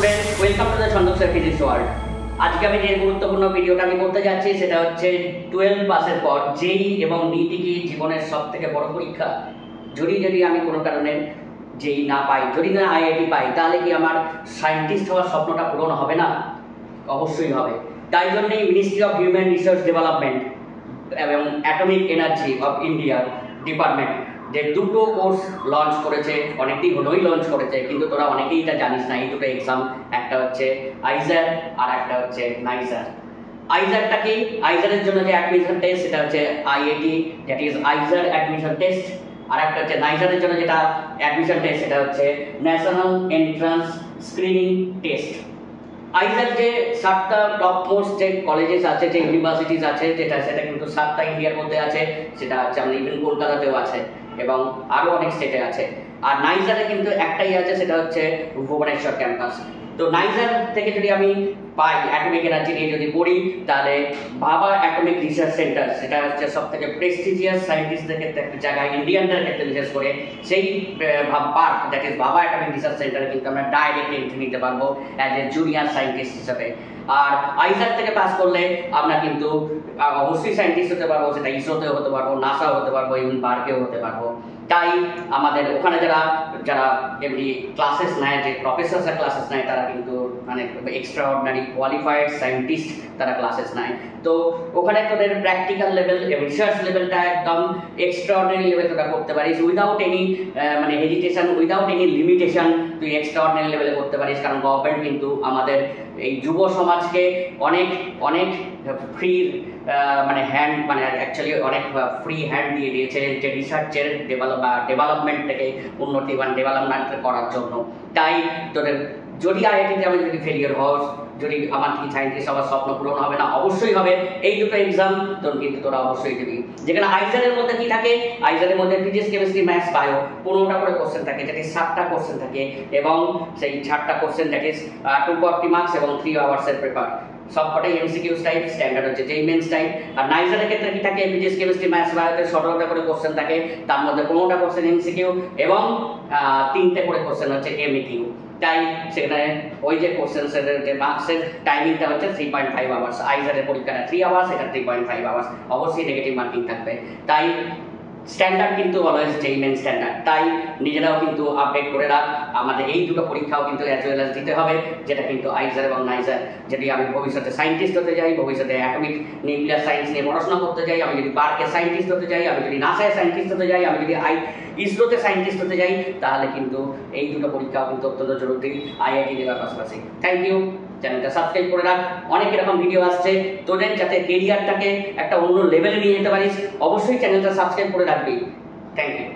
Student, welcome to the ছন্দক sir physics world. আজকে আমি যে গুরুত্বপূর্ণ ভিডিওটা আমি করতে যাচ্ছি সেটা হচ্ছে 12 পাসের পর জেই এবং নিট কি জীবনের সবথেকে বড় পরীক্ষা। যদি আমি কোনো কারণে জেই না পাই, যদি না আইআইটি পাই, তাহলে কি আমার সায়েন্টিস্ট হওয়ার স্বপ্নটা পূরণ হবে না? অবশ্যই হবে। তাই জন্যই ministry of human resource development এবং atomic energy of India department যে দুটো কোর্স লঞ্চ করেছে, অনেকদিন হলোই লঞ্চ করেছে, কিন্তু তোরা অনেকেই এটা জানিস না। এই দুটো এক্সাম, একটা হচ্ছে আইজার আর একটা হচ্ছে নাইজার। আইজারটা কি? আইজারের জন্য যে অ্যাডমিশন টেস্ট সেটা হচ্ছে IIT, that is IISER admission test. আর একটা হচ্ছে নাইজারের জন্য যেটা অ্যাডমিশন টেস্ট সেটা হচ্ছে national entrance screening test. IISER যে 7টা টপ মোস্ট যে কলেজেস আছে, যে ইউনিভার্সিটিস আছে, সেটা কিন্তু 7টা ইন্ডিয়ার মধ্যে আছে। সেটা হচ্ছে আমাদের ইভেন কলকাতাতেও আছে এবং আরও অনেক স্টেটে আছে। আর নাইজারে কিন্তু একটাই আছে, সেটা হচ্ছে ভুবনেশ্বর ক্যাম্পাস। তো নাইজার থেকে যদি আমি পাই, অ্যাটমিক এনার্জি নিয়ে যদি পড়ি, তাহলে ভাবা অ্যাটমিক রিসার্চ সেন্টার, সেটা হচ্ছে সব থেকে প্রেস্টিজিয়াস সায়েন্টিস্টদের ক্ষেত্রে একটা জায়গা, ইন্ডিয়ানদের ক্ষেত্রে বিশেষ করে। সেই পার্ক, দ্যাট ইজ ভাবা অ্যাটমিক রিসার্চ সেন্টারে কিন্তু আমরা ডাইরেক্ট এন্ট্রি নিতে পারবো অ্যাজ এ জুনিয়র সায়েন্টিস্ট হিসাবে। আর আইজার থেকে পাস করলে আমরা কিন্তু অবশ্যই সায়েন্টিস্ট হতে পারবো, সেটা ইসরোতেও হতে পারবো, নাসাও হতে পারবো, ইভেন বার্কেও হতে পারবো। তাই আমাদের ওখানে যারা এমনি ক্লাসেস নেয়, যে প্রফেসরসরা ক্লাসেস নেয়, তারা কিন্তু মানে এক্সট্রা অর্ডিনারি কোয়ালিফাইড সায়েন্টিস্ট তারা ক্লাসেস নেয়। তো ওখানে তোদের প্র্যাকটিক্যাল লেভেল, রিসার্চ লেভেলটা একদম এক্সট্রা অর্ডিনারি লেভেল তোরা করতে পারিস, উইদাউট এনি মানে হেজিটেশন, উইদাউট এনি লিমিটেশন। তুই এক্সট্রা অর্ডিনারি লেভেলে করতে পারিস, কারণ গভর্নমেন্ট কিন্তু আমাদের এই যুব সমাজকে অনেক অনেক ফ্রি মানে হ্যান্ড, মানে অ্যাকচুয়ালি অনেক ফ্রি হ্যান্ড দিয়ে দিয়েছে যে রিসার্চের ডেভেলপমেন্ট থেকে উন্নতি বা ডেভেলপমেন্ট করার জন্য। তাই তোদের যদি আইআইটিতে আমি যদি ফেলিয়ার হস, যদি আমার কি সায়েন্টিস্ট হওয়ার স্বপ্ন পূরণ হবে না? অবশ্যই হবে। এই দুটো এক্সাম তোর কিন্তু তোরা অবশ্যই দিবি। যেখানে আইজারের মধ্যে কি থাকে, আইজারের মধ্যে ফিজিক্স, কেমিস্ট্রি, ম্যাথস, বায়ো 15টা করে কোশ্চেন থাকে, যেটি 7টা কোশ্চেন থাকে এবং সেই 7টা কোশ্চেন দ্যাট ইজ 240 মার্কস এবং 3 আওয়ার্সের পেপার। সবকটাই এমসিকিউ টাইপ, স্ট্যান্ডার্ড হচ্ছে যেই মেন্স টাইপ। আর নাইজারের ক্ষেত্রে কি থাকে, ফিজিক্স, কেমিস্ট্রি, ম্যাথস, বায়োতে 17টা করে কোশ্চেন থাকে, তার মধ্যে 15টা কোশ্চেন এমসিকিউ এবং 3টে করে কোশ্চেন হচ্ছে এমইকিউ। তাই সেখানে ওই যে কোশ্চেন্সের যে মার্কসের টাইমিংটা হচ্ছে 3.5 আওয়ার্স। আইজারের পরীক্ষাটা 3 আওয়ার্স, এটা 3.5 আওয়ার্স। অবশ্যই নেগেটিভ মার্কিং থাকবে। তাই স্ট্যান্ডার্ড কিন্তু অলওয়েজ যেই মেন স্ট্যান্ডার্ড। তাই নিজেরাও কিন্তু আপডেট করে রাখ। আমাদের এই দুটো পরীক্ষাও কিন্তু অ্যাজ ওয়েল অ্যাজ দিতে হবে, যেটা কিন্তু আইজার এবং নাইজার। যদি আমি ভবিষ্যতে সায়েন্টিস্ট হতে যাই, ভবিষ্যতে অ্যাটমিক নিউক্লিয়ার সায়েন্স নিয়ে পড়াশোনা করতে যাই, আমি যদি বার্কে সায়েন্টিস্ট হতে যাই, আমি যদি নাসায় সায়েন্টিস্ট হতে যাই, আমি যদি ইসরোতে সায়েন্টিস্ট হতে যাই, তাহলে কিন্তু এই দুটো পরীক্ষাও কিন্তু অত্যন্ত জরুরি আইআইটি দেওয়ার পাশাপাশি। Thank you. চ্যানেলটা সাবস্ক্রাইব করে রাখ, অনেক এরকম ভিডিও আসছে তোদের, যাতে কেরিয়ারটাকে একটা অন্য লেভেলে নিয়ে যেতে পারিস। অবশ্যই চ্যানেলটা সাবস্ক্রাইব করে রাখবি। Thank you.